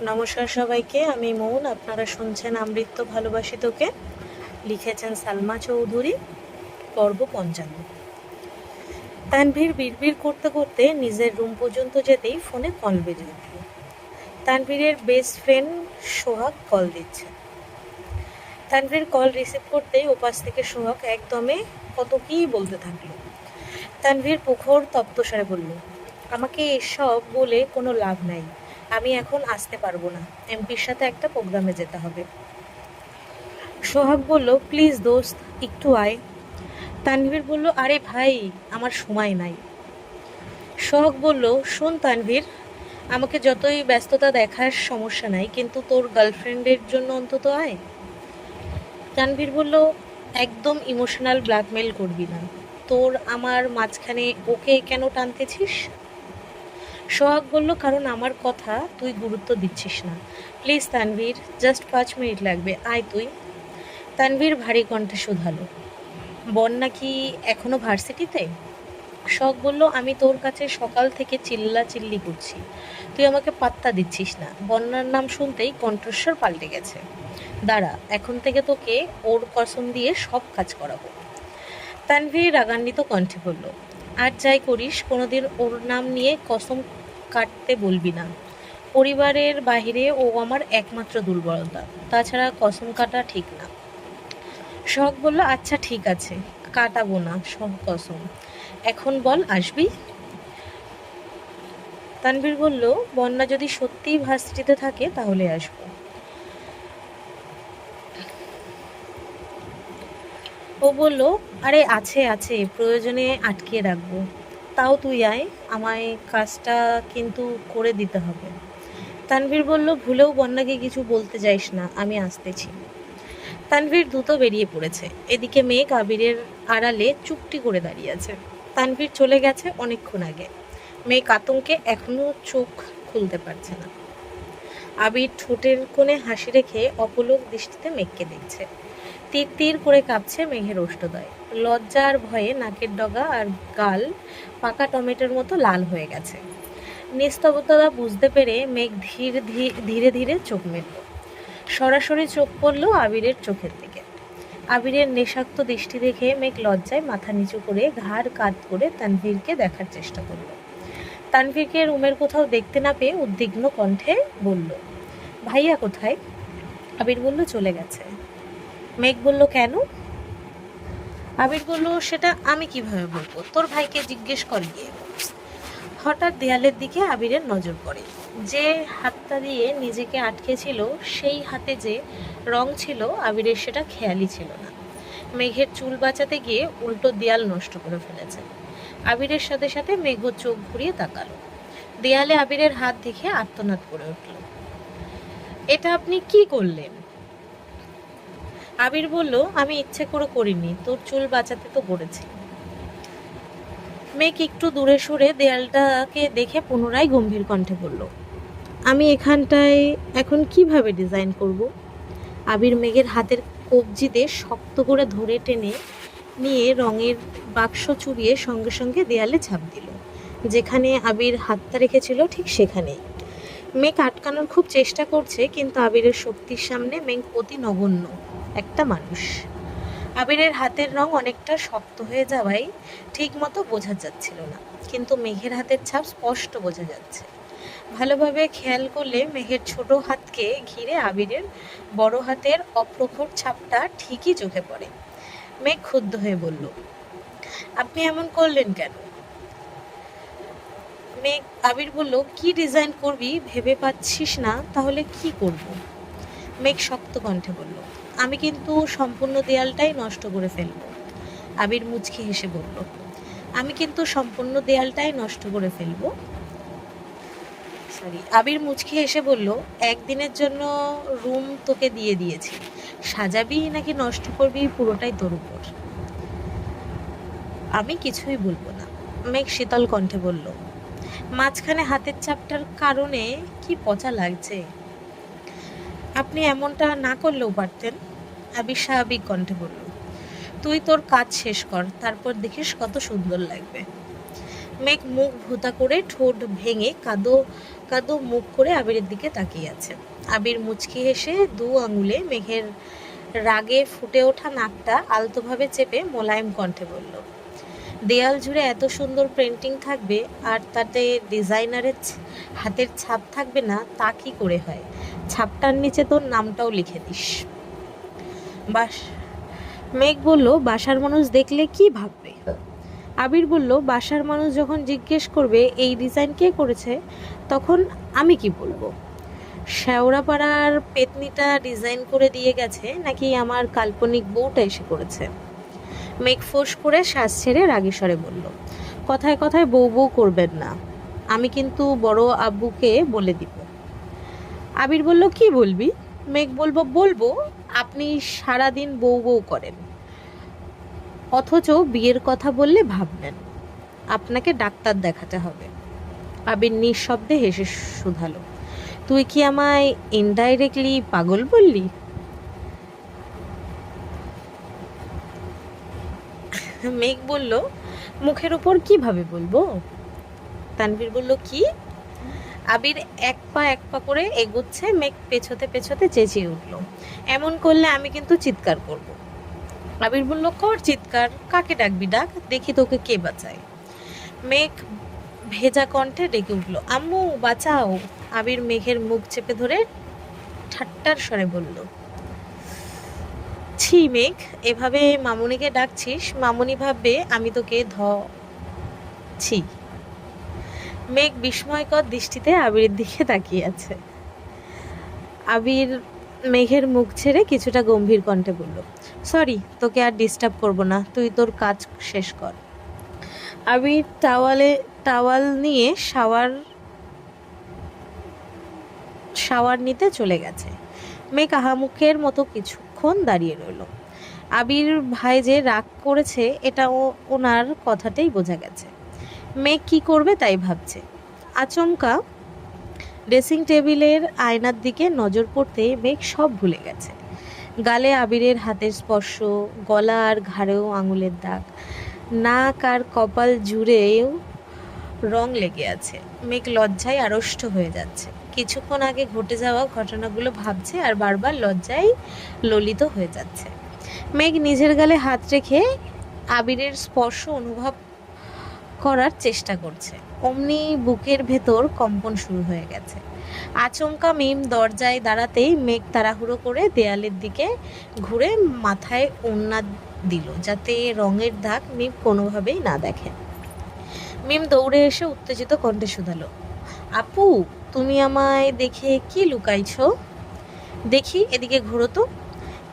নমস্কার সবাইকে, আমি মৌন। আপনারা শুনছেন আমৃত্য ভালোবাসি তোকে। লিখেছেন সালমা চৌধুরী। পর্ব ৫৫। তানভীর বিড়বিড় করতে করতে নিজের রুম পর্যন্ত যেতেই ফোনে কল বেজে উঠল। তানভীরের বেস্ট ফ্রেন্ড সোহাগ কল দিচ্ছে। তানভীর কল রিসিভ করতেই ওপাশ থেকে সোহাগ একদমে কত কী বলতে থাকলো। তানভীর প্রখর তপ্তস্বরে বলল, আমাকে এসব বলে কোনো লাভ নাই, আমি এখন আসতে পারবো না, এমপির সাথে একটা প্রোগ্রামে যেতে হবে। সোহাগ বলল, প্লিজ দোস্ত একটু আয়। তানভীর বলল, আরে ভাই আমার সময় নাই। সোহাগ বলল, শোন তানভীর, আমাকে যতই ব্যস্ততা দেখার সমস্যা নাই, কিন্তু তোর গার্লফ্রেন্ডের জন্য অন্তত আয়। তানভীর বলল, একদম ইমোশনাল ব্ল্যাকমেল করবি না, তোর আমার মাঝখানে ওকে কেন টানতেছিস? সোহাগ বলল, কারণ আমার কথা তুই গুরুত্ব দিচ্ছিস না। প্লিজ তানভীর, জাস্ট 5 মিনিট লাগবে, আয় তুই। তানভীর ভারী কণ্ঠে শুধালো, বন্যা কি এখনো ভার্সিটিতে? সোহাগ বলল, আমি তোর কাছে সকাল থেকে চিল্লি করছি, তুই আমাকে পাত্তা দিচ্ছিস না। বন্যার নাম শুনতেই কণ্ঠস্বর পাল্টে গেছে। দাঁড়া, এখন থেকে তোকে ওর কসম দিয়ে সব কাজ করাবো। তানভীর রাগান্বিত কণ্ঠে বলল, আর যাই করিস কোনোদিন ওর নাম নিয়ে কসম কাটতে বলবি না। পরিবারের বাইরে ও আমার একমাত্র দুর্বলতা, তাছাড়া কসম কাটা ঠিক না। সোহাগ বলল, আচ্ছা ঠিক আছে, কাটাবো না সব কসম। এখন বল, আসবি? তানভীর বলল, বন্যা যদি সত্যিই ভার্সিটিতে থাকে তাহলে আসবো। ও বলল, আরে আছে আছে, প্রয়োজনে আটকিয়ে রাখবো, তাও তুই আয়, আমায় কাজটা কিন্তু করে দিতে হবে। তানভীর বলল, ভুলেও বন্যাকে কিছু বলতে যাইস না, আমি আসতেছি। তানভীর দ্রুত বেরিয়ে পড়েছে। এদিকে মেঘ আবিরের আড়ালে চুপটি করে দাঁড়িয়ে আছে। তানভীর চলে গেছে অনেকক্ষণ আগে। মেঘ আতঙ্কে এখনো চোখ খুলতে পারছে না। আবির ঠোঁটের কোণে হাসি রেখে অপলক দৃষ্টিতে মেঘকে দেখছে। তীর তীর করে কাঁপছে মেঘের ওষ্ঠদ্বয়। লজ্জা আর ভয়ে নাকের ডগা আর গাল পাকা টমেটোর মতো লাল হয়ে গেছে। নিস্তব্ধতা বুঝতে পেরে মেঘ ধীরে ধীরে চোখ মেলল। সরাসরি চোখ পড়ল আবিরের চোখের দিকে। আবিরের নেশাক্ত দৃষ্টি দেখে মেঘ লজ্জায় মাথা নিচু করে ঘাড় কাত করে তানভীরকে দেখার চেষ্টা করল। তানভীরকে রুমের কোথাও দেখতে না পেয়ে উদ্বিগ্ন কণ্ঠে বলল, ভাইয়া কোথায়? আবির বলল, চলে গেছে। মেঘ বলল, কেন? আবির বলল, সেটা আমি কিভাবে বলবো, তোর ভাইকে জিজ্ঞেস কর গিয়ে। হঠাৎ দেয়ালের দিকে আবিরের নজর পড়ে। যে হাতটা দিয়ে নিজেকে আটকে ছিল সেই হাতে যে রং ছিল আবিরের সেটা খেয়ালই ছিল না। মেঘের চুল বাঁচাতে গিয়ে উল্টো দেয়াল নষ্ট করে ফেলেছে। আবিরের সাথে সাথে মেঘ চোখ ঘুরিয়ে তাকালো। দেয়ালে আবিরের হাত দেখে আর্তনাদ করে উঠল, এটা আপনি কি করলেন? আবির বলল, আমি ইচ্ছে করে করিনি, তোর চুল বাঁচাতে তো করেছি। মেঘ একটু দূরে সরে দেয়ালটাকে দেখে পুনরায় গম্ভীর কণ্ঠে বলল, আমি এখানটায় এখন কিভাবে ডিজাইন করব? আবির মেঘের হাতের কবজিতে শক্ত করে ধরে টেনে নিয়ে রঙের বাক্স চুরিয়ে সঙ্গে সঙ্গে দেয়ালে ঝাঁপ দিল। যেখানে আবির হাতটা রেখেছিল ঠিক সেখানেই। মেঘ আটকানোর খুব চেষ্টা করছে, কিন্তু আবিরের শক্তির সামনে মেঘ অতি নগণ্য একটা মানুষ। আবিরের হাতের রং অনেকটা শক্ত হয়ে যাওয়ায় ঠিক মতো বোঝা যাচ্ছিল না, কিন্তু মেঘের হাতের ছাপ স্পষ্ট বোঝা যাচ্ছে। ভালোভাবে খেয়াল করলে মেঘের ছোট হাতকে ঘিরে আবিরের বড় হাতের অপ্রখর ছাপটা ঠিকই চোখে পড়ে। মেঘ ক্ষুব্ধ হয়ে বলল, আপনি এমন করলেন কেন? মেঘ আবির বলল, কি ডিজাইন করবি ভেবে পাচ্ছিস না, তাহলে কি করব? মেঘ শক্ত কণ্ঠে বলল, আমি কিন্তু সম্পূর্ণ দেয়ালটাই নষ্ট করে ফেলব। আবির মুচকি হেসে বলল, আমি কিন্তু সম্পূর্ণ দেয়ালটাই নষ্ট করে ফেলব। আবির মুচকি হেসে বলল, একদিনের জন্য রুম তোকে দিয়ে দিয়েছি, সাজাবি নাকি নষ্ট করবি পুরোটাই তোর উপর। আমি কিছুই বলবো না। মেঘ শীতল কণ্ঠে বলল, মাঝখানে হাতের চাপটার কারণে কি পচা লাগছে। আপনি এমনটা না করলেও পারতেন। আবির স্বাভাবিক কণ্ঠে বলল, তুই তোর কাজ শেষ কর, তারপর দেখিস কত সুন্দর লাগবে। মেঘ মুখ ভোঁতা করে ঠোঁট ভেঙে কাদো কাদো মুখ করে আবিরের দিকে তাকিয়ে আছে। আবির মুচকি হেসে দু আঙুলে মেঘের রাগে ফুটে ওঠা নাকটা আলতোভাবে চেপে মোলায়েম কণ্ঠে বলল, দেয়াল জুড়ে এত সুন্দর পেন্টিং থাকবে আর তাতে ডিজাইনারের হাতের ছাপ থাকবে না, তা কি করে হয়? ছাপটার নিচে তোর নামটাও লিখে দিস। বাস মেঘ বলল, বাসার মানুষ দেখলে কি ভাববে? আবির বলল, বাসার মানুষ যখন জিজ্ঞেস করবে এই ডিজাইন কে করেছে, তখন আমি কি বলবো? শেওড়াপাড়ার পেতনিটা ডিজাইন করে দিয়ে গেছে নাকি আমার কাল্পনিক বউটা এসে করেছে? মেঘ ফোঁস করে শ্বাস ছেড়ে রাগী স্বরে বলল, কথায় কথায় বউ বউ করবেন না, আমি কিন্তু বড় আব্বুকে বলে দিব। আবির বলল, কি বলবি? মেঘ বলবো আপনি সারাদিন বউ বউ করেন, অথচ বিয়ের কথা বললে ভাববেন আপনাকে ডাক্তার দেখাতে হবে। আবির নিঃশব্দে হেসে শুধালো, তুই কি আমায় ইনডাইরেক্টলি পাগল বললি? মেঘ বলল, মুখের উপর কিভাবে বলবো? তানভীর বলল, কি? আবির এক পা করে এগোচ্ছে, মেঘ পেছোতে পেছোতে চেঁচিয়ে উঠল, এমন করলে আমি কিন্তু চিৎকার করব। আবির বলল, কর চিৎকার, কাকে ডাকবি ডাক, দেখি তোকে কে বাঁচায়। মেঘ ভেজা কণ্ঠে ডেকে উঠল, আম্মু বাঁচাও। আবির মেঘের মুখ চেপে ধরে ঠাট্টার স্বরে বলল, ছি মেঘ, এভাবে মামুনিকে ডাকছিস, মামুনি ভাববে আমি তোকে ছি। মেঘ বিস্ময়কর দৃষ্টিতে আবিরের দিকে তাকিয়ে আছে। আবির মেঘের মুখ ছেড়ে কিছুটা গম্ভীর কণ্ঠে বলল, সরি, তোকে আর ডিস্টার্ব করব না, তুই তোর কাজ শেষ কর। আবির টাওয়াল নিয়ে শাওয়ার নিতে চলে গেছে। মেঘ আহামুখের মতো কিছুক্ষণ দাঁড়িয়ে রইল। আবির ভাই যে রাগ করেছে এটা ওনার কথাতেই বোঝা গেছে। মেঘ কি করবে তাই ভাবছে। আচমকা ড্রেসিং টেবিলের আয়নার দিকে নজর পড়তে মেঘ সব ভুলে গেছে। গালে আবিরের হাতের স্পর্শ, গলা আর ঘাড়েও আঙুলের দাগ, নাক আর কপাল জুড়েও রং লেগে আছে। মেঘ লজ্জায় আড়ষ্ট হয়ে যাচ্ছে। কিছুক্ষণ আগে ঘটে যাওয়া ঘটনাগুলো ভাবছে আর বারবার লজ্জায় ললিত হয়ে যাচ্ছে। মেঘ নিজের গালে হাত রেখে আবিরের স্পর্শ অনুভব করার চেষ্টা করছে। অমনি বুকের ভেতর কম্পন শুরু হয়ে গেছে। আচমকা মিম দরজায় দাঁড়াতেই মেঘ তাড়াহুড়ো করে দেয়ালের দিকে ঘুরে মাথায় ওড়না দিল, যাতে রঙের দাগ মিম কোনোভাবেই না দেখে। মিম দৌড়ে এসে উত্তেজিত কণ্ঠে শুধালো, আপু তুমি আমায় দেখে কি লুকাইছো? দেখি, এদিকে ঘুরো তো।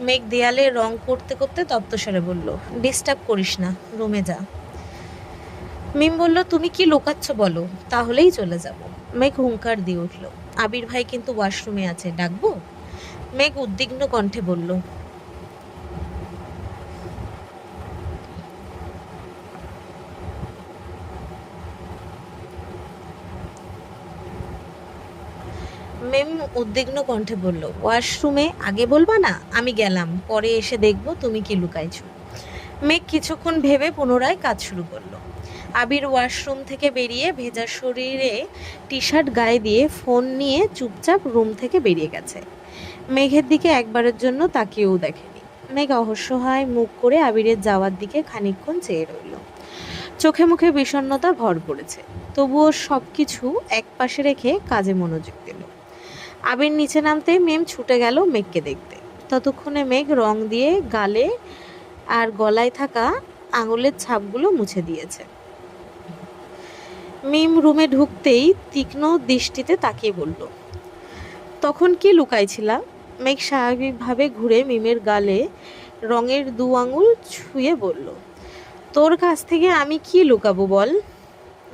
মেঘ দেয়ালে রং করতে করতে তপ্তস্বরে বলল, ডিস্টার্ব করিস না, রুমে যা। মিম বলল, তুমি কি লুকাচ্ছ বলো, তাহলেই চলে যাব। মেঘ হুঙ্কার দিয়ে উঠল, আবির ভাই কিন্তু ওয়াশরুমে আছে, ডাকবো? মেঘ উদ্বিগ্ন কণ্ঠে বলল, ওয়াশরুমে আগে বলবা না? আমি গেলাম, পরে এসে দেখবো তুমি কি লুকাইছো। মেঘ কিছুক্ষণ ভেবে পুনরায় কাজ শুরু করলো। আবির ওয়াশরুম থেকে বেরিয়ে ভেজা শরীরে টি শার্ট গায়ে দিয়ে ফোন নিয়ে চুপচাপ রুম থেকে বেরিয়ে গেছে। মেঘের দিকে একবারের জন্য তাকিয়েও দেখেনি। মেঘ অসহায় মুখ করে আবিরের যাওয়ার দিকে খানিকক্ষণ চেয়ে রইল। চোখে মুখে বিষণ্ণতা ভর করেছে, তবুও সব কিছু এক পাশে রেখে কাজে মনোযোগ দিল। আবির নিচে নামতে মেম ছুটে গেল মেঘকে দেখতে। ততক্ষণে মেঘ রং দিয়ে গালে আর গলায় থাকা আঙুলের ছাপগুলো মুছে দিয়েছে। মিম রুমে ঢুকতেই তীক্ষ্ণ দৃষ্টিতে তাকিয়ে বলল, তখন কি লুকাইছিলা? মেঘ স্বাভাবিকভাবে ঘুরে মিমের গালে রঙের দু আঙুল ছুঁয়ে বলল, তোর কাছ থেকে আমি কি লুকাবো বল?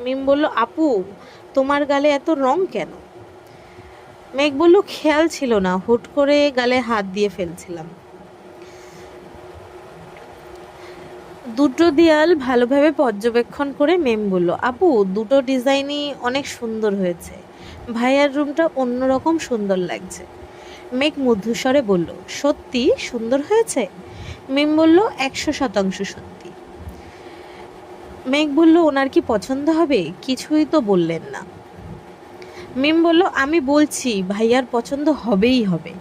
মিম বলল, আপু তোমার গালে এত রং কেন? মেঘ বলল, খেয়াল ছিল না, হুট করে গালে হাত দিয়ে ফেলছিলাম। দুটো দেয়াল ভালোভাবে পর্যবেক্ষণ করে মেম বলল, আপু দুটো ডিজাইনই অনেক সুন্দর হয়েছে, ভাইয়ার রুমটা অন্যরকম সুন্দর লাগছে। মেঘ মধ্যস্বরে বলল, সত্যি সুন্দর হয়েছে? মেম বলল, 100% সত্যি। মেঘ বলল, ওনার কি পছন্দ হবে? কিছুই তো বললেন না। মিম বলল, আমি বলছি ভাইয়ার পছন্দ হবেই হবে।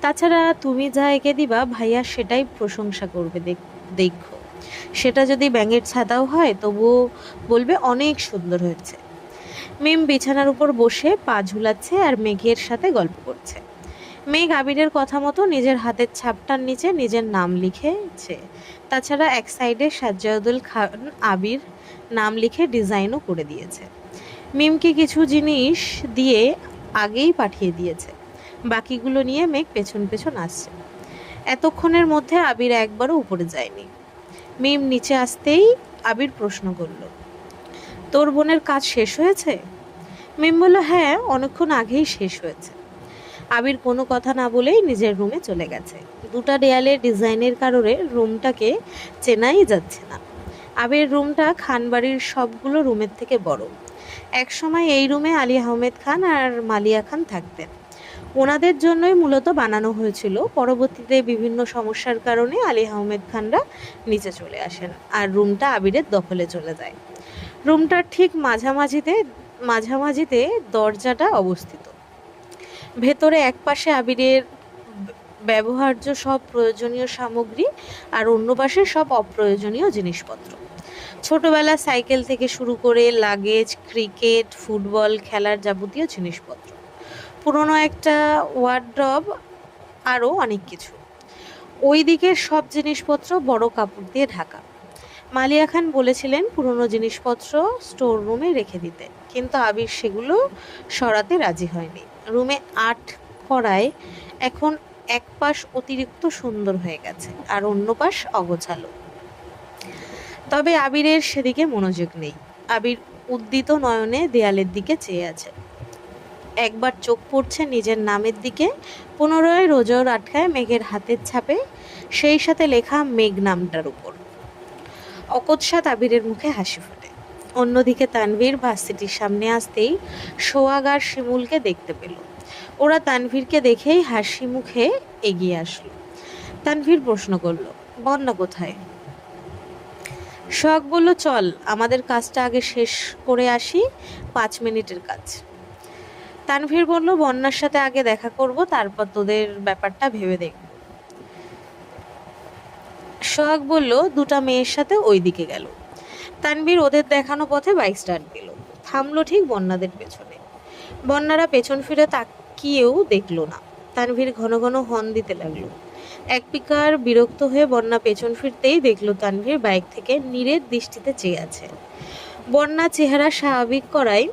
তাছাড়া তুমি যা এঁকে দিবা ভাইয়া সেটাই প্রশংসা করবে। দেখো, সেটা যদি ব্যাঙের ছাতাও হয় তবুও বলবে অনেক সুন্দর হয়েছে। মিম বিছানার উপর বসে পা ঝুলাচ্ছে আর মেঘের সাথে গল্প করছে। মেঘ আবিরের কথা মতো নিজের হাতের ছাপটার নিচে নিজের নাম লিখেছে। তাছাড়া এক সাইডে সাজ্জাদুল খান আবির নাম লিখে ডিজাইনও করে দিয়েছে। মিমকে কিছু জিনিস দিয়ে আগেই পাঠিয়ে দিয়েছে। বাকিগুলো নিয়ে মেঘ পেছন পেছন আসছে। এতক্ষণের মধ্যে আবির একবারও উপরে যায়নি। মিম নিচে আসতেই আবির প্রশ্ন করল, তোর বোনের কাজ শেষ হয়েছে? মিম বলল, হ্যাঁ, অনেকক্ষণ আগেই শেষ হয়েছে। আবির কোনো কথা না বলেই নিজের রুমে চলে গেছে। দুটা দেয়ালের ডিজাইনের কারণে রুমটাকে চেনাই যাচ্ছে না। আবির রুমটা খানবাড়ির সবগুলো রুমের থেকে বড়। একসময় এই রুমে আলী আহমেদ খান আর মালিয়া খান থাকতেন। ওনাদের জন্যই মূলত বানানো হয়েছিল। পরবর্তীতে বিভিন্ন সমস্যার কারণে আলী আহমেদ খানরা নিচে চলে আসেন আর রুমটা আবিরের দখলে চলে যায়। রুমটার ঠিক মাঝামাঝিতে দরজাটা অবস্থিত। ভেতরে একপাশে আবিরের ব্যবহার্য সব প্রয়োজনীয় সামগ্রী আর অন্য পাশে সব অপ্রয়োজনীয় জিনিসপত্র। ছোটবেলা সাইকেল থেকে শুরু করে লাগেজ, ক্রিকেট, ফুটবল খেলার যাবতীয় জিনিসপত্র, পুরনো একটা ওয়ার্ড্রব, আরও অনেক কিছু। ওই দিকের সব জিনিসপত্র বড় কাপড় দিয়ে ঢাকা। মালিয়া খান বলেছিলেন পুরনো জিনিসপত্র স্টোর রুমে রেখে দিতে, কিন্তু আবির সেগুলো সরাতে রাজি হয়নি। রুমে আর্ট করায় এখন এক পাশ অতিরিক্ত সুন্দর হয়ে গেছে আর অন্য পাশ অগোছালো। তবে আবিরের সেদিকে মনোযোগ নেই। আবির উদ্দিত নয়নে দেয়ালের দিকে চেয়ে আছে। একবার চোখ পড়ছে নিজের নামের দিকে, পুনরায় রোজর আটকায় মেঘের হাতের ছাপে, সেই সাথে লেখা মেঘ নামটার উপর। অকস্মাৎ আবিরের মুখে হাসি ফোটে। অন্যদিকে তানভীর ভার্সিটির সামনে আসতেই সোহাগ আর শিমুলকে দেখতে পেল। ওরা তানভীরকে দেখেই হাসি মুখে এগিয়ে আসলো। তানভীর প্রশ্ন করল, বন্যা কোথায়? সোহাগ বলল, চল আমাদের কাজটা আগে শেষ করে আসি, 5 মিনিটের কাজ। তানভীর বলল, বন্যার সাথে আগে দেখা করব, তারপর তোদের ব্যাপারটা ভেবে দেখব। সোহাগ বলল, দুটা মেয়ের সাথে ওই দিকে গেল। তানভীর ওদের দেখানো পথে বাইক স্টার্ট দিল। থামলো ঠিক বন্যাদের পেছনে। বন্যারা পেছন ফিরে তাকিয়েও দেখলো না। তানভীর ঘন ঘন হর্ন দিতে লাগলো। এক পিকার বিরক্ত হয়ে বন্যা পেছন ফিরতেই দেখলো তানভীর বাইক থেকে নীরের দৃষ্টিতে চেয়ে আছে। বন্যা চেহারা স্বাভাবিক করাই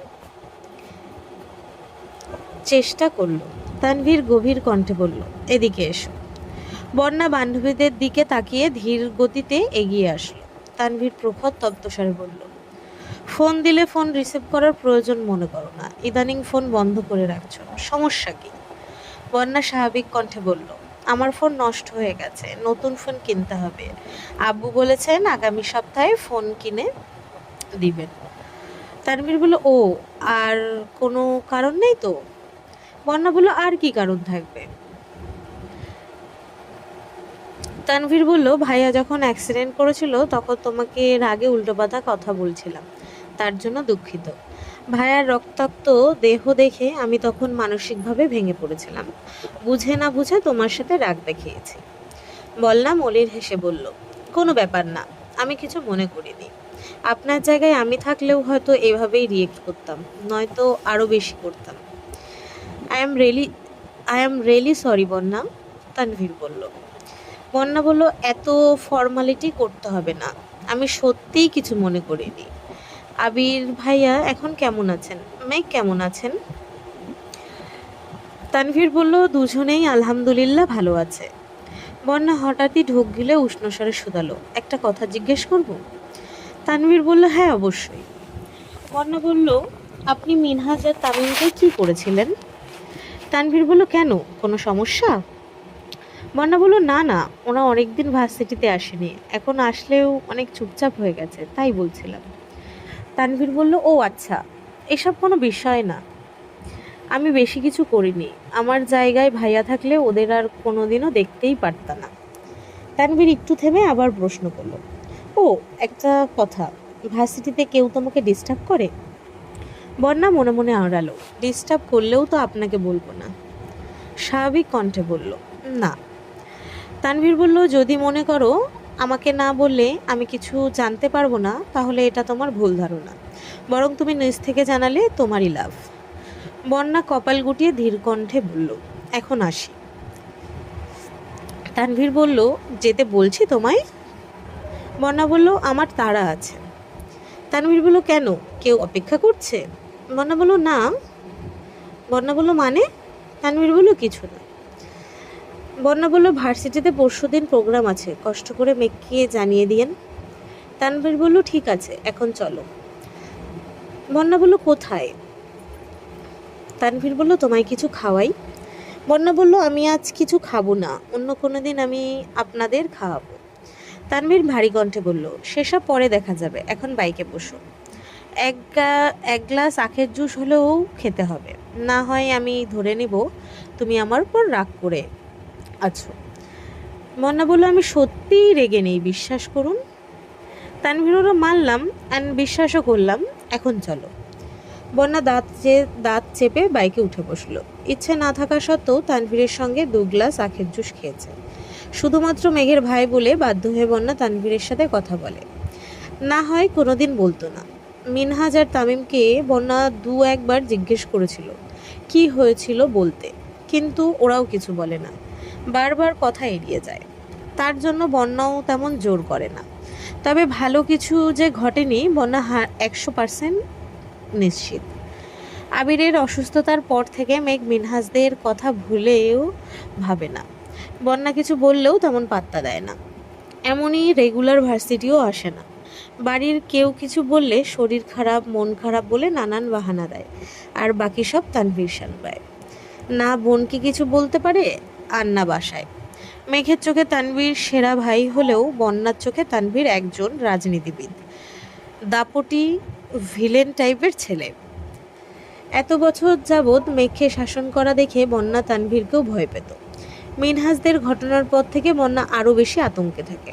চেষ্টা করলো। তানভীর গভীর কণ্ঠে বলল, এদিকে এসো। বন্যা বান্ধবীদের দিকে তাকিয়ে ধীর গতিতে এগিয়ে আসলো। তানভীর প্রখর তপ্তস্বরে বলল, ফোন দিলে ফোন রিসিভ করার প্রয়োজন মনে করো না, ইদানিং ফোন বন্ধ করে রাখছো, সমস্যা কি? বন্যা স্বাভাবিক কণ্ঠে বলল, আমার ফোন নষ্ট হয়ে গেছে, নতুন ফোন কিনতে হবে। আব্বু বলেছেন আগামী সপ্তাহে ফোন কিনে দিবেন। তানভীর বলল, ও, আর কোনো কারণ নেই তো? বন্যা বলল, আর কি কারণ থাকবে? তানভীর বলল, ভাইয়া যখন অ্যাক্সিডেন্ট করেছিল তখন তোমাকে রাগে উল্টোপাল্টা কথা বলছিলাম, তার জন্য দুঃখিত। ভাইয়ার রক্তাক্ত দেহ দেখে আমি তখন মানসিকভাবে ভেঙে পড়েছিলাম, বুঝে না বুঝে তোমার সাথে রাগ দেখিয়েছি। বললাম। অলির হেসে বলল, কোনো ব্যাপার না, আমি কিছু মনে করিনি। আপনার জায়গায় আমি থাকলেও হয়তো এভাবেই রিয়েক্ট করতাম, নয়তো আরও বেশি করতাম। আই এম রিয়েলি সরি বন্যা, তানভীর বলল। বন্যা বলল, এত ফর্মালিটি করতে হবে না, আমি সত্যিই কিছু মনে করিনি। আবির ভাইয়া এখন কেমন আছেন? মেঘ কেমন আছেন? তানভীর বলল, দুজনেই আলহামদুলিল্লাহ ভালো আছে। বন্যা হঠাৎই ঢোক গিলে উষ্ণস্বরে শুধালো, একটা কথা জিজ্ঞেস করব? তানভীর বলল, হ্যাঁ অবশ্যই। বন্যা বলল, আপনি মিনহাজ আর তামিমকে কি করেছিলেন? তানভীর বলল, কেন, কোনো সমস্যা? বন্যা বলল, না না, ওরা অনেকদিন ভার্সিটিতে আসেনি, এখন আসলেও অনেক চুপচাপ হয়ে গেছে, তাই বলছিলাম। তানভীর বলল, ও আচ্ছা, এসব কোনো বিষয় না, আমি বেশি কিছু করিনি। আমার জায়গায় ভাইয়া থাকলে ওদের আর কোনোদিনও দেখতেই পারতাম না। তানভীর একটু থেমে আবার প্রশ্ন করল, ও, একটা কথা, ভার্সিটিতে কেউ তোমাকে ডিস্টার্ব করে? বন্যা মনে মনে আওড়ালো, ডিস্টার্ব করলেও তো আপনাকে বলবো না। স্বাভাবিক কণ্ঠে বলল, না। তানভীর বলল, যদি মনে করো আমাকে না বললে আমি কিছু জানতে পারবো না, তাহলে এটা তোমার ভুল ধারণা। বরং তুমি নিজ থেকে জানালে তোমারই লাভ। বন্যা কপাল গুটিয়ে ধীর কণ্ঠে বলল, এখন আসি। তানভীর বলল, যেতে বলছি তোমায়। বন্যা বলল, আমার তাড়া আছে। তানভীর বলল, কেন, কেউ অপেক্ষা করছে? বন্যা বলল, না। বন্যা বলল, মানে? তানভীর বলল, কিছু না। বন্যা বলল, ভার্সিটিতে পরশুদিন প্রোগ্রাম আছে, কষ্ট করে মেঘকে জানিয়ে দিয়েন। তানভীর বলল, ঠিক আছে, এখন চলো। বন্যা বলল, কোথায়? তানভীর বলল, তোমায় কিছু খাওয়াই। বন্যা বলল, আমি আজ কিছু খাবো না, অন্য কোনো দিন আমি আপনাদের খাওয়াবো। তানভীর ভারী কণ্ঠে বলল, সেসব পরে দেখা যাবে, এখন বাইকে বসো। এক গ্লাস আখের জুস হলেও খেতে হবে, না হয় আমি ধরে নিব তুমি আমার উপর রাগ করে আছো। বন্যা বলল, আমি সত্যিই রেগে নেই, বিশ্বাস করুন। তানভীরও মানলাম অ্যান্ড বিশ্বাসও করলাম, এখন চলো। বন্যা দাঁত চেপে বাইকে উঠে বসলো। ইচ্ছে না থাকা সত্ত্বেও তানভীরের সঙ্গে 2 গ্লাস আখের জুস খেয়েছে। শুধুমাত্র মেঘের ভাই বলে বাধ্য হয়ে বন্যা তানভীরের সাথে কথা বলে, না হয় কোনোদিন বলতো না। মিনহাজ আর তামিমকে বন্যা 2-1 বার জিজ্ঞেস করেছিল কি হয়েছিল বলতে, কিন্তু ওরাও কিছু বলে না, বারবার কথা এড়িয়ে যায়। তার জন্য বন্যাও তেমন জোর করে না। তবে ভালো কিছু যে ঘটেনি বন্যা 100% নিশ্চিত। আবিরের অসুস্থতার পর থেকে মেঘ মিনহাজদের কথা ভুলেও ভাবে না। বন্যা কিছু বললেও তেমন পাত্তা দেয় না। এমনই রেগুলার ভার্সিটিও আসে না। বাড়ির কেউ কিছু বললে শরীর খারাপ, মন খারাপ বলে নানান বাহানা দেয়, আর বাকি সব তানভীর সামলায়। না বোনকে কিছু বলতে পারে, আর না বাসায়। মেঘের চোখে তানভীর সেরা ভাই হলেও বন্যার চোখে তানভীর একজন রাজনীতিবিদ, দাপটি ভিলেন টাইপের ছেলে। এত বছর যাবৎ মেঘকে শাসন করা দেখে বন্যা তানভীরকেও ভয় পেত। মিনহাজদের ঘটনার পর থেকে বন্যা আরও বেশি আতঙ্কে থাকে,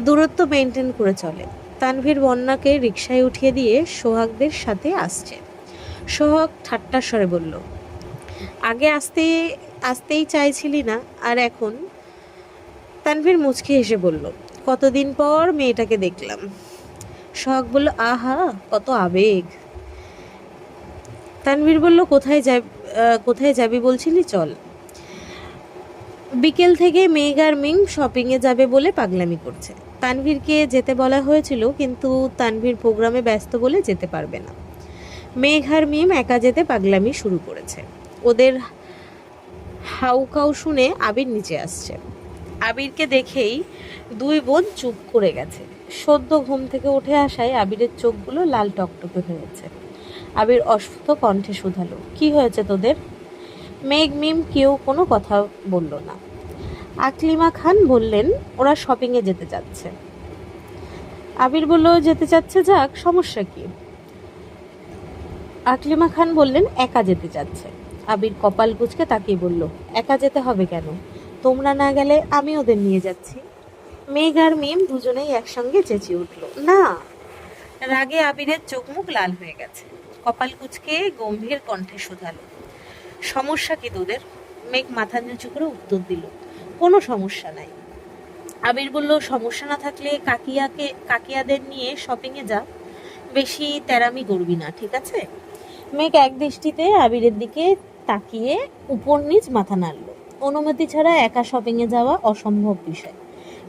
দূরত্ব মেনটেন করে চলে। তানভীর বন্যাকে রিকশায় উঠিয়ে দিয়ে সোহাগদের সাথে আসছে। সোহাগ ঠাট্টার স্বরে বলল, আগে আসতেই চাইছিলি না, আর এখন? তানভীর মুচকি হেসে বলল, কতদিন পর মেয়েটাকে দেখলাম। সোহাগ বলল, আহা, কত আবেগ। তানভীর বলল, কোথায় যাবি বলছিলি, চল। বিকেল থেকে মেঘ আর মিম শপিংয়ে যাবে বলে পাগলামি করছে। তানভীরকে যেতে বলা হয়েছিল, কিন্তু তানভীর প্রোগ্রামে ব্যস্ত বলে যেতে পারবে না। মেঘ আর মিম একা যেতে পাগলামি শুরু করেছে। ওদের হাউকাউ শুনে আবির নিচে আসছে। আবিরকে দেখেই 2 বোন চুপ করে গেছে। সদ্য ঘুম থেকে উঠে আসায় আবিরের চোখগুলো লাল টকটকে হয়েছে। আবির অসুস্থ কণ্ঠে শুধালো, কি হয়েছে তোদের? মেঘ মিম কেউ কোনো কথা বলল না। আকলিমা খান বললেন, ওরা শপিংয়ে যেতে যাচ্ছে। আবির বলল, যেতে চাচ্ছে যাক, সমস্যা কি? আকলিমা খান বললেন, একা যেতে চাচ্ছে। আবির কপাল কুঁচকে তাকিয়ে বলল, একা যেতে হবে কেন? তোমরা না গেলে আমি ওদের নিয়ে যাচ্ছি। মেঘ আর মিম দুজনেই একসঙ্গে চেঁচিয়ে উঠল, না। রাগে আবিরের চোখ মুখ লাল হয়ে গেছে। কপাল কুঁচকে গম্ভীর কণ্ঠে শুধালো, সমস্যা কি তোদের? মেঘ মাথা নিচু করে উত্তর দিল, কোনো সমস্যা নাই। আবির বলল, সমস্যা না থাকলে কাকিয়াদের নিয়ে শপিংয়ে যা, বেশি তেরামি করবি না, ঠিক আছে? মেঘ এক দৃষ্টিতে আবিরের দিকে তাকিয়ে উপর নিচ মাথা নাড়ল। অনুমতি ছাড়া একা শপিংয়ে যাওয়া অসম্ভব বিষয়,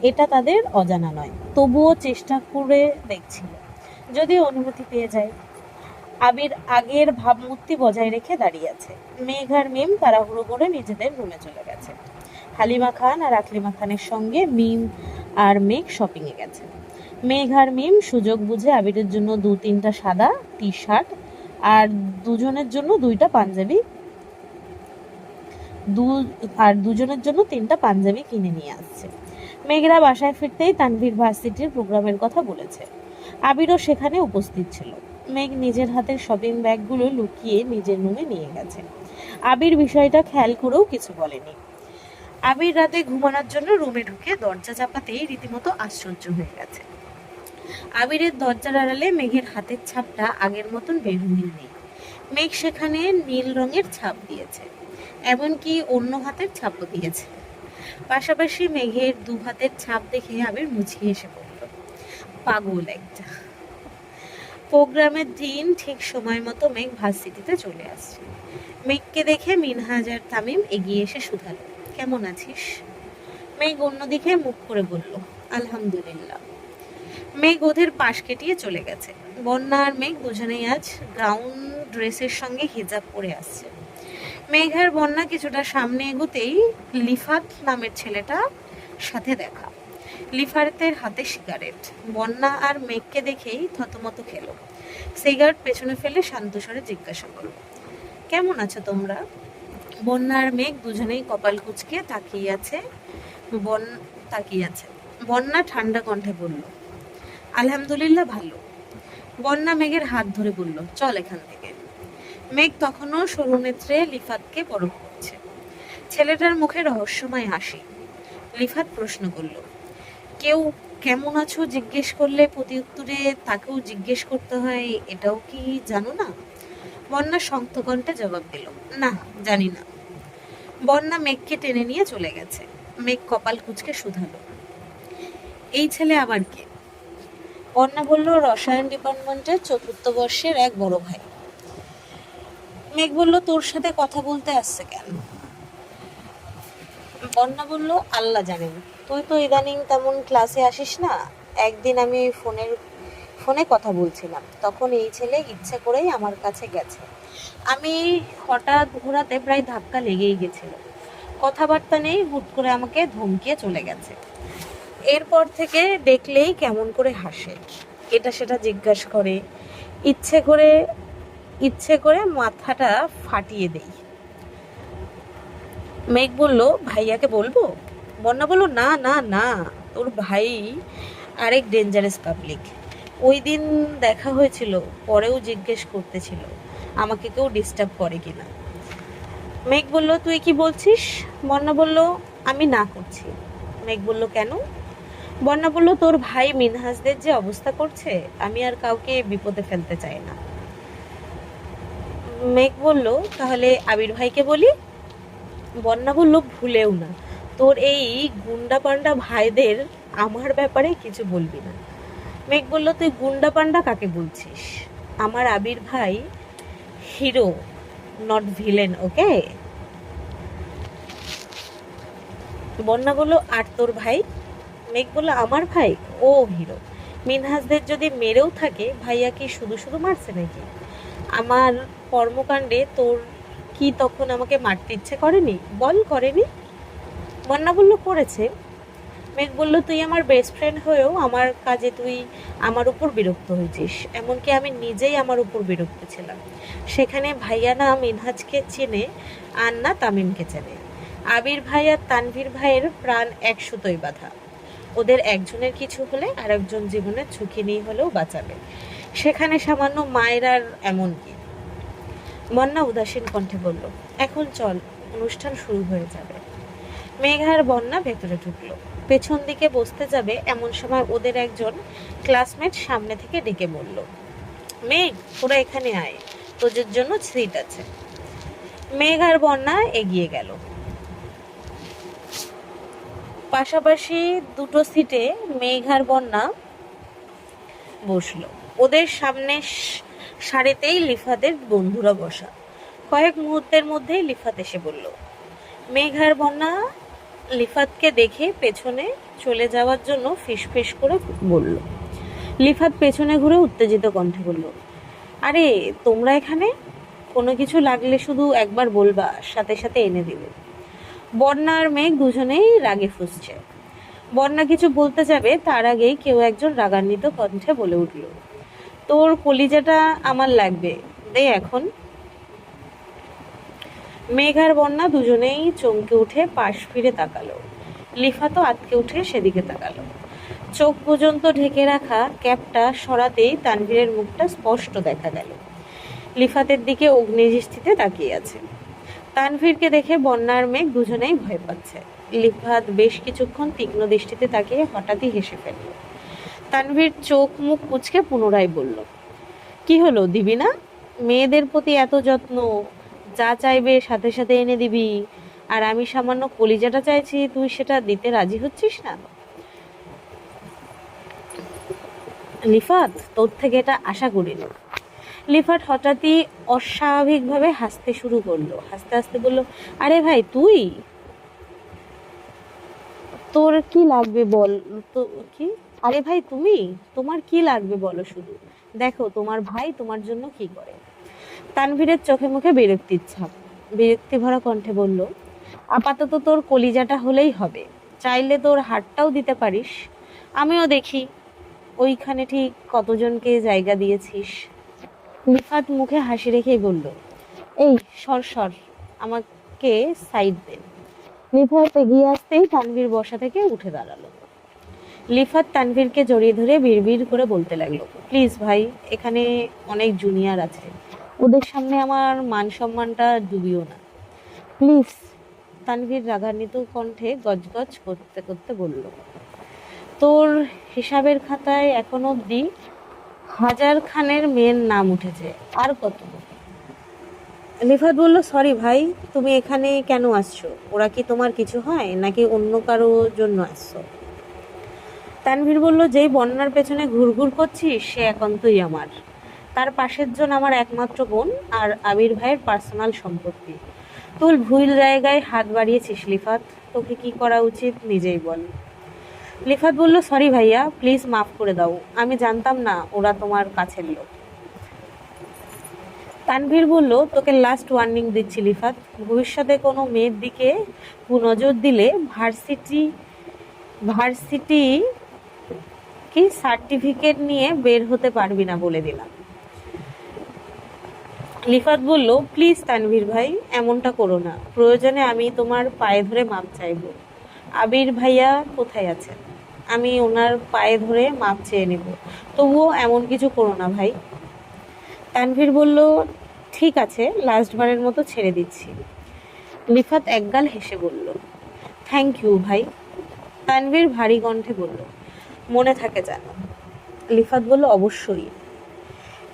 এটা তাদের অজানা নয়। তবুও চেষ্টা করে দেখছিল, যদি অনুমতি পেয়ে যায়। আবির আগের ভাবমূর্তি বজায় রেখে দাঁড়িয়ে আছে। মেঘ আর মিম তাড়াহুড়ো করে নিজেদের রুমে চলে গেছে। হালিমা খান আর আকলিমা খানের সঙ্গে মিম আর মেঘ শপিংয়ে গেছে। মেঘ আর মিম সুযোগ বুঝে আবিরের জন্য 2-3টা সাদা টি শার্ট আর দুজনের জন্য 3টা পাঞ্জাবি কিনে নিয়ে আসছে। মেঘরা বাসায় ফিরতেই তানভীর ভার্সিটির প্রোগ্রামের কথা বলেছে। আবিরও সেখানে উপস্থিত ছিল। মেঘ নিজের হাতের শপিং ব্যাগগুলো লুকিয়ে নিজের রুমে নিয়ে গেছে। আবির বিষয়টা খেয়াল করেও কিছু বলেনি। আবির রাতে ঘুমানোর জন্য রুমে ঢুকে দরজা চাপাতেই রীতিমতো আশ্চর্য হয়ে গেছে। আবিরের দরজার আড়ালে মেঘের হাতের ছাপটা আগের মতন বেরঙিন নেই। মেঘ সেখানে নীল রঙের ছাপ দিয়েছে, এমনকি অন্য হাতের ছাপও দিয়েছে। পাশাপাশি মেঘের দু হাতের ছাপ দেখে আবির মুচকি এসে পড়ল। পাগল একটা। প্রোগ্রামের দিন ঠিক সময় মতো মেঘ ভার্সিটিতে চলে আসছে। মেঘকে দেখে মিনহাজ আর তামিম এগিয়ে এসে শুধালো, কেমন আছিস? মেঘ অন্যদিকে মুখ করে বলল, আলহামদুলিল্লাহ। মেঘ ওদের পাশ কেটিয়ে চলে গেছে। বন্যা আর মেঘ দুজনেই আজ গাউন ড্রেসের সঙ্গে হিজাব পরে আসছে। মেঘ আর বন্যা কিছুটা সামনে এগোতেই লিফাত নামের ছেলেটা সাথে দেখা। লিফাতের হাতে সিগারেট। বন্যা আর মেঘকে দেখেই থতমত খেলো। সিগারেট পেছনে ফেলে শান্ত স্বরে জিজ্ঞাসা করলো, কেমন আছো তোমরা? বন্যা আর মেঘ দুজনেই কপাল কুঁচকে তাকিয়ে আছে। বন্যা ঠান্ডা কণ্ঠে বলল, আলহামদুলিল্লাহ ভালো। বন্যা মেঘের হাত ধরে বলল, চল এখান থেকে। মেঘ তখনও সরু নেত্রে লিফাতকে পরখ করছে। ছেলেটার মুখে রহস্যময় হাসি। লিফাত প্রশ্ন করল, কেউ কেমন আছো জিজ্ঞেস করলে প্রতি উত্তরে তাকেও জিজ্ঞেস করতে হয়, এটাও কি জানো না? বন্যা শক্ত কণ্ঠে জবাব দিল, না জানি না। বন্যা মেঘকে টেনে নিয়ে চলে গেছে। মেঘ কপাল কুঁচকে শুধালো, এই ছেলে আবার কে? বন্যা বলল, রসায়ন ডিপার্টমেন্টের 4র্থ বর্ষের এক বড় ভাই। মেঘ বলল, তোর সাথে কথা বলতে আসছে কেন? বন্যা বলল, আল্লাহ জানেন, তুই তো ইদানিং তেমন ক্লাসে আসিস না। একদিন আমি ফোনে কথা বলছিলাম, তখন এই ছেলে ইচ্ছে করেই আমার কাছে গেছে। আমি হঠাৎ ঘোরাতে প্রায় ধাক্কা লেগেই গেছিল। কথাবার্তা নেই, হুট করে আমাকে ধমকিয়ে চলে গেছে। এরপর থেকে দেখলেই কেমন করে হাসে, এটা সেটা জিজ্ঞাসা করে, ইচ্ছে করে মাথাটা ফাটিয়ে দেই। মেঘ বলল, ভাইয়াকে বলবো? বন্যা বলল, না না না, তোর ভাই আরেক ডেঞ্জারাস পাবলিক। ওই দিন দেখা হয়েছিল, পরেও জিজ্ঞেস করতেছিল আমাকে কেউ ডিস্টার্ব করে কিনা। মেঘ বলল, তুই কি বলছিস? বন্যা বলল, আমি না করছি। মেঘ বলল, কেন? বন্যা বলল, তোর ভাই মিনহাজদের যে অবস্থা করছে, আমি আর কাউকে বিপদে ফেলতে চাই না। মেঘ বলল, তাহলে আবির ভাইকে বলি? বন্যা বলল, ভুলেও না, তোর এই গুন্ডা পান্ডা ভাইদের আমার ব্যাপারে কিছু বলবি না। মেঘ বলল, তুই গুন্ডা পান্ডা কাকে বলছিস? আমার আবির ভাই হিরো, নট ভিলেন, ওকে? বন্যা বলল, আর তোর ভাই? মেঘ বলল, আমার ভাই ও হিরো। মিনহাজদের যদি মেরেও থাকে, ভাইয়া কি শুধু শুধু মারছে নাকি? আমার কর্মকাণ্ডে তোর কি তখন আমাকে মারতে ইচ্ছে করেনি? বল, করেনি? বন্যা বলল, করেছে। মেঘ বলল, তুই আমার বেস্ট ফ্রেন্ড হয়েও আমার কাজে তুই আমার উপর বিরক্ত হয়েছিস। এমনকি আমি নিজেই আমার উপর বিরক্ত ছিলাম। সেখানে ভাইয়া না মিনহাজকে চেনে, আর না তামিমকে চেনে। আবির ভাই আর তানভীর ভাইয়ের প্রাণ এক সুতোয় বাঁধা। ওদের একজনের কিছু হলে আর একজন জীবনের ঝুঁকি নিয়ে হলেও বাঁচাবে। সেখানে সামান্য মায়ের আর এমন কি? বন্যা উদাসীন কণ্ঠে বলল, এখন চল, অনুষ্ঠান শুরু হয়ে যাবে। মেঘ আর বন্যা ভেতরে ঢুকলো। পেছন দিকে বসতে যাবে এমন সময় ওদের একজন ক্লাসমেট সামনে থেকে ডেকে বলল, মেঘ, তোরা এখানে আয়, তোদের জন্য সিট আছে। মেঘ আর বন্যা এগিয়ে গেল। পাশাপাশি দুটো সিটে মেঘ আর বন্যা বসলো। ওদের সামনে সারিতেই লিফাতের বন্ধুরা বসা। কয়েক মুহূর্তের মধ্যেই লিফাত এসে বলল। মেঘ আর বন্যা লিফাতকে দেখে পেছনে চলে যাওয়ার জন্য ফিসফিস করে বলল। লিফাত পেছনে ঘুরে উত্তেজিত কণ্ঠে বলল, আরে তোমরা এখানে? কোনো কিছু লাগলে শুধু একবার বলবা, সাথে সাথে এনে দিবে। বন্যা আর মেঘ দুজনেই রাগে ফুঁসছে। বন্যা কিছু বলতে যাবে, তার আগেই কেউ একজন রাগান্বিত কণ্ঠে বলে উঠল, তোর কলিজাটা আমার লাগবে, দে এখন। মেঘ আর বন্যা দুজনেই চমকে উঠে পাশ ফিরে তাকালো। লিফাতও আটকে উঠে সেদিকে তাকালো। চোখ পর্যন্ত ঢেকে রাখা ক্যাপটা সরাতেই তানভীরের মুখটা স্পষ্ট দেখা গেল। লিফাতের দিকে অগ্নিদৃষ্টিতে তাকিয়ে আছে। তানভীরকে দেখে বন্যা আর মেঘ দুজনেই ভয় পাচ্ছে। লিফাত বেশ কিছুক্ষণ তীক্ষ্ণ দৃষ্টিতে তাকিয়ে হঠাৎই হেসে ফেলল। তানভীর চোখ মুখ কুঁচকে পুনরায় বলল, কি হলো, দিবি না? মেয়েদের প্রতি এত যত্ন, যা চাইবে সাথে সাথে এনে দিবি, আর আমি সামান্য কলিজাটা চাইছি, তুই সেটা দিতে রাজি হচ্ছিস না। লিফাত, তোর থেকে এটা আশা করিনি। লিফাত হঠাৎই অস্বাভাবিকভাবে হাসতে শুরু করলো, হাসতে হাসতে বলল, আরে ভাই তুই, তোর কি লাগবে বল তো। কি? আরে ভাই তুমি, তোমার কি লাগবে বলো শুধু, দেখো তোমার ভাই তোমার জন্য কি করে। তানভীরের চোখে মুখে বিরক্তির ছাপ, বিরক্তি ভরা কণ্ঠে বলল, আপাতত তোর কলিজাটা হলেই হবে, চাইলে তোর হাতটাও দিতে পারিস, আমিও দেখি ওইখানে ঠিক কতজনকে জায়গা দিয়েছিস। নিফাত মুখে হাসি রেখেই বলল, এই সর সর, আমাকে সাইড দে। নিফাত এগিয়ে আসতেই তানভীর বসা থেকে উঠে দাঁড়ালো। লিফাত তানভীরকে জড়িয়ে ধরে বিড়বিড় করে বলতে লাগলো, প্লিজ ভাই, এখানে অনেক জুনিয়র আছে, ওদের সামনে আমার মান সম্মানটা ডুবিও না প্লিজ। তানভীর রাগান্বিত কণ্ঠে গজগজ করতে করতে বলল, তোর হিসাবের খাতায় এখন অবধি 1000 খানের মেয়ের নাম উঠেছে, আর কত? লিফাত বলল, সরি ভাই, তুমি এখানে কেন আসছো? ওরা কি তোমার কিছু হয়, নাকি অন্য কারো জন্য আসছো? তানভীর বলল, যেই বন্যার পেছনে ঘুরঘুর করছিস সে একান্তই আমার, তার পাশের জন আমার একমাত্র বোন আর আবির ভাইয়ের পার্সোনাল সম্পত্তি। তুই ভুল জায়গায় হাত বাড়িয়েছিস লিফাত, তোকে কি করা উচিত নিজেই বল। লিফাত বলল, সরি ভাইয়া, প্লিজ মাফ করে দাও, আমি জানতাম না ওরা তোমার কাছের লোক। তানভীর বলল, তোকে লাস্ট ওয়ার্নিং দিচ্ছি লিফাত, ভবিষ্যতে কোনো মেয়ের দিকে নজর দিলে ভার্সিটি কি সার্টিফিকেট নিয়ে বের হতে পারবি না বলে দিলাম। লিফাত বলল, প্লিজ তানভীর ভাই, এমনটা করো না, প্রয়োজনে আমি তোমার পায়ে ধরে মাপ চাইব। আবির ভাইয়া কোথায় আছেন? আমি ওনার পায়ে ধরে মাপ চেয়ে নেব, তবুও এমন কিছু করো না ভাই। তানভীর বলল, ঠিক আছে, লাস্টবারের মতো ছেড়ে দিচ্ছি। লিফাত একগাল হেসে বলল, থ্যাংক ইউ ভাই। তানভীর ভারী কণ্ঠে বলল, মনে থাকে জানো। লিফাত বলল, অবশ্যই।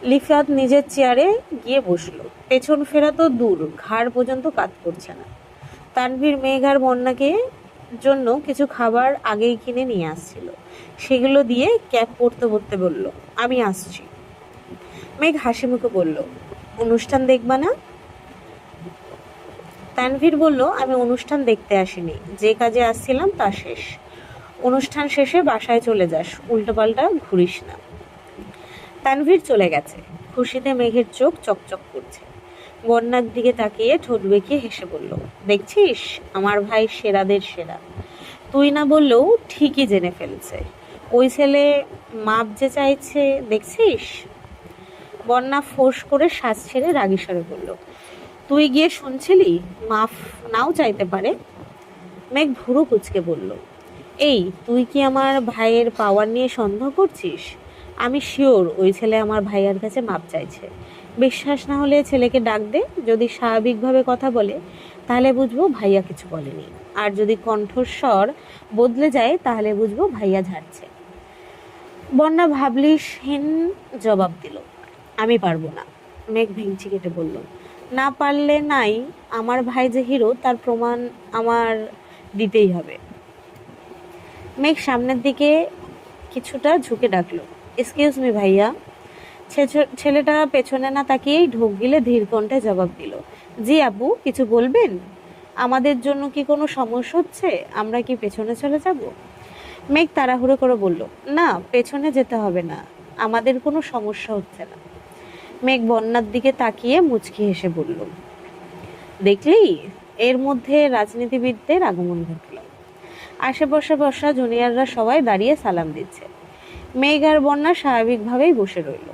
লিফাত নিজের চেয়ারে গিয়ে বসলো, পেছন ফেরা তো দূর, ঘাড় পর্যন্ত কাত করছে না। তানভীর মেঘ আর বন্যাকে জন্য কিছু খাবার আগেই কিনে নিয়ে আসছিল, সেগুলো দিয়ে ক্যাপ পরতে পরতে বলল, আমি আসছি। মেঘ হাসি মুখে বলল, অনুষ্ঠান দেখবা না? তানভীর বলল, আমি অনুষ্ঠান দেখতে আসিনি, যে কাজে আসছিলাম তা শেষ, অনুষ্ঠান শেষে বাসায় চলে যাস, উল্টোপাল্টা ঘুরিস না। তানভীর চলে গেছে, খুশিতে মেঘের চোখ চকচক করছে। বন্যার দিকে তাকিয়ে ঠোঁট বেঁকিয়ে হেসে বলল, দেখছিস, আমার ভাই সেরাদের সেরা, তুই না বললেও ঠিকই জেনে ফেলছে, ওই ছেলে মাপ যে চাইছে দেখছিস। বন্যা ফোঁস করে শ্বাস ছেড়ে রাগী স্বরে বলল, তুই গিয়ে শুনছিলি মাফ নাও চাইতে পারে। মেঘ ভুরু কুচকে বলল, এই তুই কি আমার ভাইয়ের পাওয়ার নিয়ে সন্দেহ করছিস? আমি শিওর ওই ছেলে আমার ভাইয়ার কাছে মাপ চাইছে। বিশ্বাস না হলে ছেলেকে ডাক দে, যদি স্বাভাবিকভাবে কথা বলে তাহলে বুঝবো ভাইয়া কিছু বলেনি, আর যদি কণ্ঠস্বর বদলে যায় তাহলে বুঝবো ভাইয়া ঝাড়ছে। বন্যা ভাবলিসহীন জবাব দিল, আমি পারবো না। মেঘ ভেঙচি কেটে বলল, না পারলে নাই, আমার ভাই যে হিরো তার প্রমাণ আমার দিতেই হবে। মেঘ সামনের দিকে কিছুটা ঝুঁকে ডাকলো, এক্সকিউজ মি ভাইয়া। ছেলেটা পেছনে না তাকিয়েই ঢোক গিলে ধীর কণ্ঠে জবাব দিল, জি আপু, কিছু বলবেন? আমাদের জন্য কি কোনো সমস্যা হচ্ছে? আমরা কি পেছনে চলে যাব? মেঘ তাড়াহুড়ো করে বলল, না, পেছনে যেতে হবে না, আমাদের কোনো সমস্যা হচ্ছে না। মেঘ বন্যার দিকে তাকিয়ে মুচকি হেসে বলল, দেখলি, এর মধ্যে রাজনীতিবিদদের আগমন ঘটল। আশেপাশে বসা জুনিয়ররা সবাই দাঁড়িয়ে সালাম দিচ্ছে। মেঘ আর বন্যা স্বাভাবিকভাবেই বসে রইল।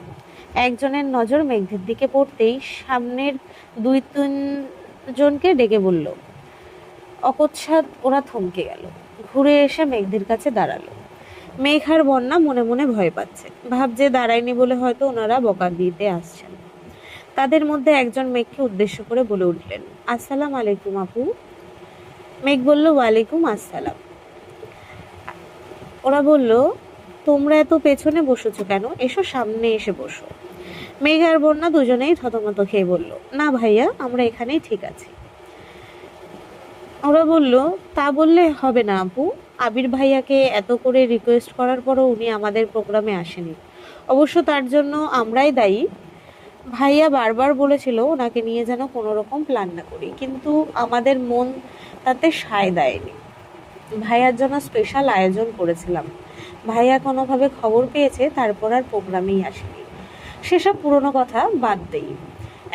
একজনের নজর মেঘের দিকে পড়তেই সামনের 2-3 জনকে ডেকে বলল, অকস্মাৎ ওরা থমকে গেল, ঘুরে এসে মেঘদের কাছে দাঁড়ালো। মেঘ আর বন্যা মনে মনে ভয় পাচ্ছে, ভাবছে দাঁড়ায়নি বলে হয়তো ওনারা বকা দিতে আসছেন। তাদের মধ্যে একজন মেঘকে উদ্দেশ্য করে বলে উঠলেন, আসসালাম আলাইকুম আপু। মেঘ বলল, ওয়ালাইকুম আসসালাম। ওরা বলল, তোমরা এত পেছনে বসেছো কেন, এসো সামনে এসে বসো। মেঘ আর বন্যা দুজনেই থতমত খেয়ে বলল, না ভাইয়া, আমরা এখানেই ঠিক আছি। ওরা বলল, তা বললে হবে না আপু, আবির ভাইয়াকে এত করে রিকোয়েস্ট করার পরও উনি আমাদের প্রোগ্রামে আসেনি। অবশ্য তার জন্য আমরাই দায়ী। ভাইয়া বারবার বলেছিল ওনাকে নিয়ে যেন কোনো রকম প্ল্যান না করি, কিন্তু আমাদের মন তাতে সায় দেয়নি। ভাইয়ার জন্য স্পেশাল আয়োজন করেছিলাম। ভাইয়া কোনোভাবে খবর পেয়েছে, তারপর আর প্রোগ্রামেই আসেনি। সেসব পুরনো কথা বাদ দেই।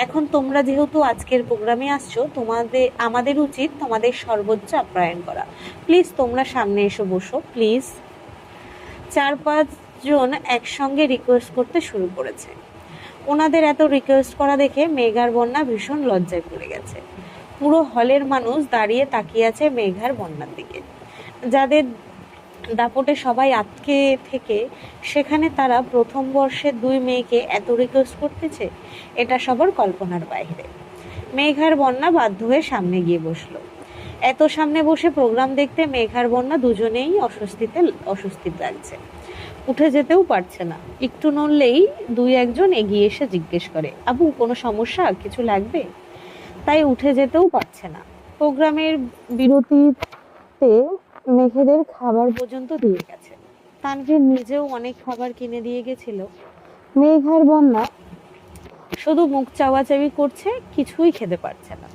এখন তোমরা যেহেতু আজকের প্রোগ্রামে আসছো, আমাদের উচিত তোমাদের সর্বোচ্চ আপ্যায়ন করা। প্লিজ তোমরা সামনে এসে বসো, প্লিজ। 4-5 জন একসঙ্গে রিকোয়েস্ট করতে শুরু করেছে। ওনাদের এত রিকোয়েস্ট করা দেখে মেঘার বন্যা ভীষণ লজ্জায় পড়ে গেছে। পুরো হলের মানুষ দাঁড়িয়ে তাকিয়ে আছে মেঘার বন্যার দিকে। যাদের দাপটে সবাই আটকে থেকে সেখানে তারা প্রথম বর্ষের 2 মেয়েকে এত রিকোয়েস্ট করতেছে, এটা সবার কল্পনার বাইরে। মেঘার বন্যা বাধ্য হয়ে সামনে গিয়ে বসলো। এত সামনে বসে প্রোগ্রাম দেখতে মেঘার বন্যা দুজনেই অস্বস্তি লাগছে। উঠে যেতেও পারছে না। একটু নড়লেই 2-1 জন এগিয়ে এসে জিজ্ঞেস করে, আবু কোনো সমস্যা, কিছু লাগবে? তাই উঠে যেতেও পারছে না। প্রোগ্রামের বিরতিতে মেঘেদের খাবার পর্যন্ত দিয়ে গেছে। তানভীর নিজেও অনেক খাবার কিনে দিয়ে গেছিল। মেঘ আর বন্যা শুধু মুখ চাওয়াচাওয়ি করছে, কিছুই খেতে পারছে না।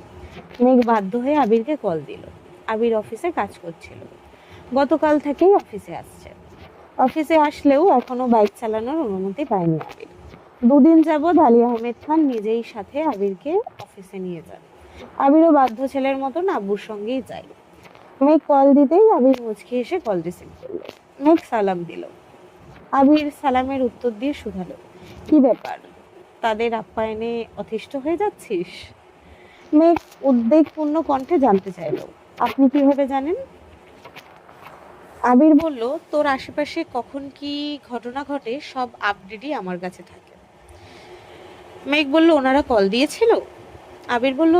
মেঘ বাধ্য হয়ে আবিরকে কল দিল। আবির অফিসে কাজ করছিল। গতকাল থেকেই অফিসে আসছে। অফিসে আসলেও এখনো বাইক চালানোর অনুমতি পায়নি আবির। 2 দিন যাবৎ আলী আহমেদ খান নিজেই সাথে আবিরকে অফিসে নিয়ে যান। আবিরও বাধ্য ছেলের মতন আব্বুর সঙ্গেই যায়। মেঘ কল দিতেই আবির মুচকি এসে কল রিসিভ করলো। মেঘ সালাম দিল। আবির সালামের উত্তর দিয়ে শুধালো, কি ব্যাপার, তাদের আপ্যায়নে অতিষ্ঠ হয়ে যাচ্ছিস? মেঘ উদ্বেগপূর্ণ কণ্ঠে জানতে চাইল, আপনি কিভাবে জানেন? আবির বলল, তোর আশেপাশে কখন কি ঘটনা ঘটে সব আপডেটই আমার কাছে থাকে। মেঘ বলল, ওনারা কল দিয়েছিল? আবির বলল,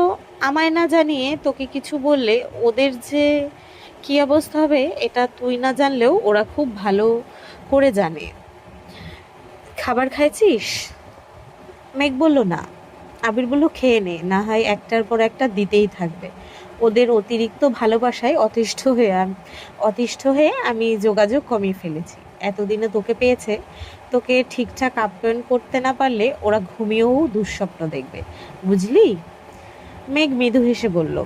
আমায় না জানিয়ে তোকে কিছু বললে ওদের যে কি অবস্থা হবে এটা তুই না জানলেও ওরা খুব ভালো করে জানে। খাবার খাইছিস? মেঘ বলল, না। আবির বলল, খেয়ে নে, না হয় একটার পর একটা দিতেই থাকবে। ওদের অতিরিক্ত ভালোবাসায় অতিষ্ঠ হয়ে আমি যোগাযোগ কমিয়ে ফেলেছি। এতদিনে তোকে পেয়েছে, তোকে ঠিকঠাক আপ্যায়ন করতে না পারলে ওরা ঘুমিয়েও দুঃস্বপ্ন দেখবে, বুঝলি? মেঘ মৃদু হেসে বলল,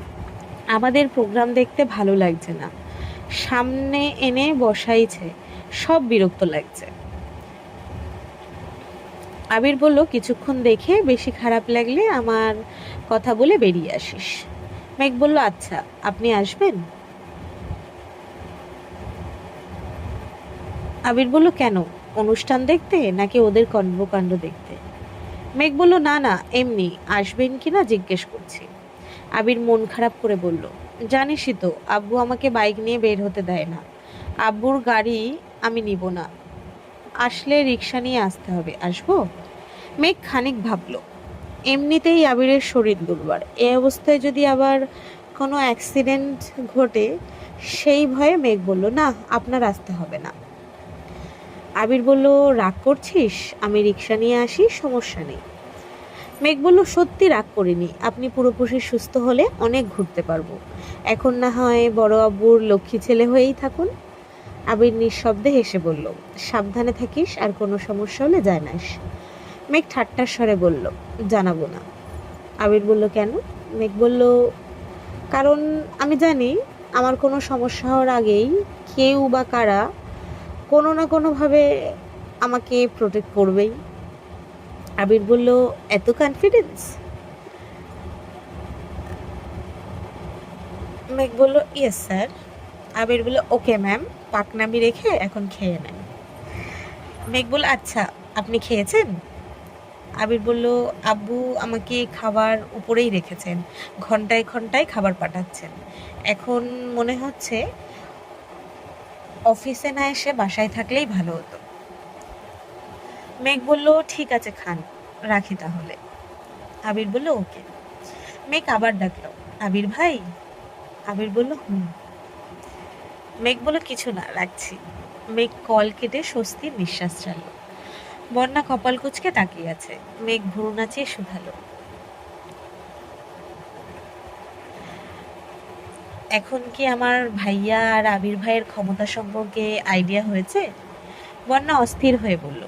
আমাদের প্রোগ্রাম দেখতে ভালো লাগছে না, সামনে এনে বসাইছে, সব বিরক্ত লাগছে। আবির বলল, কিছুক্ষণ দেখে বেশি খারাপ লাগলে আমার কথা বলে বেরিয়ে আসিস। মেঘ বলল, আচ্ছা, আপনি আসবেন? আবির বলল, কেন, অনুষ্ঠান দেখতে নাকি ওদের কর্মকাণ্ড দেখতে? মেঘ বলল, না না, এমনি আসবেন কিনা জিজ্ঞেস করছি। আবির মন খারাপ করে বলল, জানিসই তো আব্বু আমাকে বাইক নিয়ে বের হতে দেয় না। আব্বুর গাড়ি আমি নিব না, আসলে রিক্সা নিয়ে আসতে হবে। আসবো? মেঘ খানিক ভাবল। এমনিতেই আবিরের শরীর দুর্বল, এই অবস্থায় যদি আবার কোনো অ্যাক্সিডেন্ট ঘটে সেই ভয়ে মেঘ বলল, না, আপনার আসতে হবে না। আবির বলল, রাগ করছিস, আমি রিক্সা নিয়ে আসি, সমস্যা নেই। মেঘ বলল, সত্যি রাগ করিনি, আপনি পুরোপুরি সুস্থ হলে অনেক ঘুরতে পারবো। এখন না হয় বড় আব্বুর লক্ষ্মী ছেলে হয়েই থাকুন। আবির নিঃশব্দে হেসে বলল, সাবধানে থাকিস, আর কোনো সমস্যা হলে জানাস। মেঘ ঠাট্টার স্বরে বলল, জানাবো না। আবির বলল, কেন? মেঘ বলল, কারণ আমি জানি আমার কোনো সমস্যা হওয়ার আগেই কেউ বা কারা কোনো না কোনোভাবে আমাকে প্রোটেক্ট করবেই। আবির বলল, এত কনফিডেন্স? মেঘ বলল, ইয়েস স্যার। আবির বলল, ওকে ম্যাম, পাকনামি রেখে এখন খেয়ে নেন। মেঘ বলল, আচ্ছা, আপনি খেয়েছেন? আবির বলল, আব্বু আমাকে খাবার উপরেই রেখেছেন, ঘন্টায় ঘন্টায় খাবার পাঠাচ্ছেন। এখন মনে হচ্ছে অফিসে না এসে বাসায় থাকলেই ভালো হতো। মেঘ বলল, ঠিক আছে খান, রাখি তাহলে। আবির বলল, ওকে। মেঘ আবার ডাকলো, আবির ভাই। আবির বলল, হুম। মেঘ বলল, কিছু না, রাখছি। মেঘ কল কেটে স্বস্তির নিঃশ্বাস ছাড়ল। বন্যা কপাল কুঁচকে তাকিয়ে আছে। মেঘ ভুরু নাচিয়ে শুধালো, এখন কি আমার ভাইয়া আর আবির ভাইয়ের ক্ষমতা সম্পর্কে আইডিয়া হয়েছে? বন্যা অস্থির হয়ে বলল,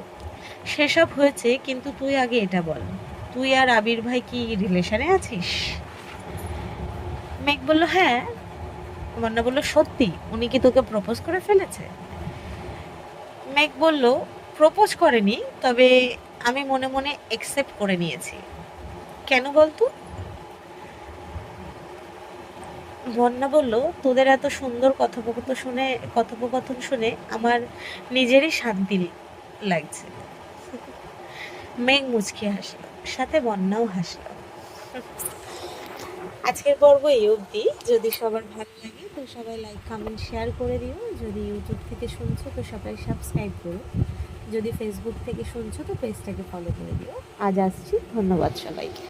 সেসব হয়েছে, কিন্তু তুই আগে এটা বল, তুই আর আবির ভাই কি রিলেশনে আছিস? মেঘ বলল, হ্যাঁ। বন্যা বলল, সত্যি? উনি কি তোকে প্রপোজ করে ফেলেছে? মেঘ বলল, প্রপোজ করেনি, তবে আমি মনে মনে একসেপ্ট করে নিয়েছি। কেন বলতো? বন্যা বলল, তোদের এত সুন্দর কথোপকথন শুনে আমার নিজেরই শান্তি লাগছে। মেঘ মুচকি হাসলো, সাথে বন্যাও হাসলো। আজকের পর্ব এই অবধি। যদি সবার ভালো লাগে তো সবাই লাইক কমেন্ট শেয়ার করে দিও। যদি ইউটিউব থেকে শুনছো তো সবাই সাবস্ক্রাইব করো। যদি ফেসবুক থেকে শুনছো তো পেজটাকে ফলো করে দিও। আজ আসছি, ধন্যবাদ সবাইকে।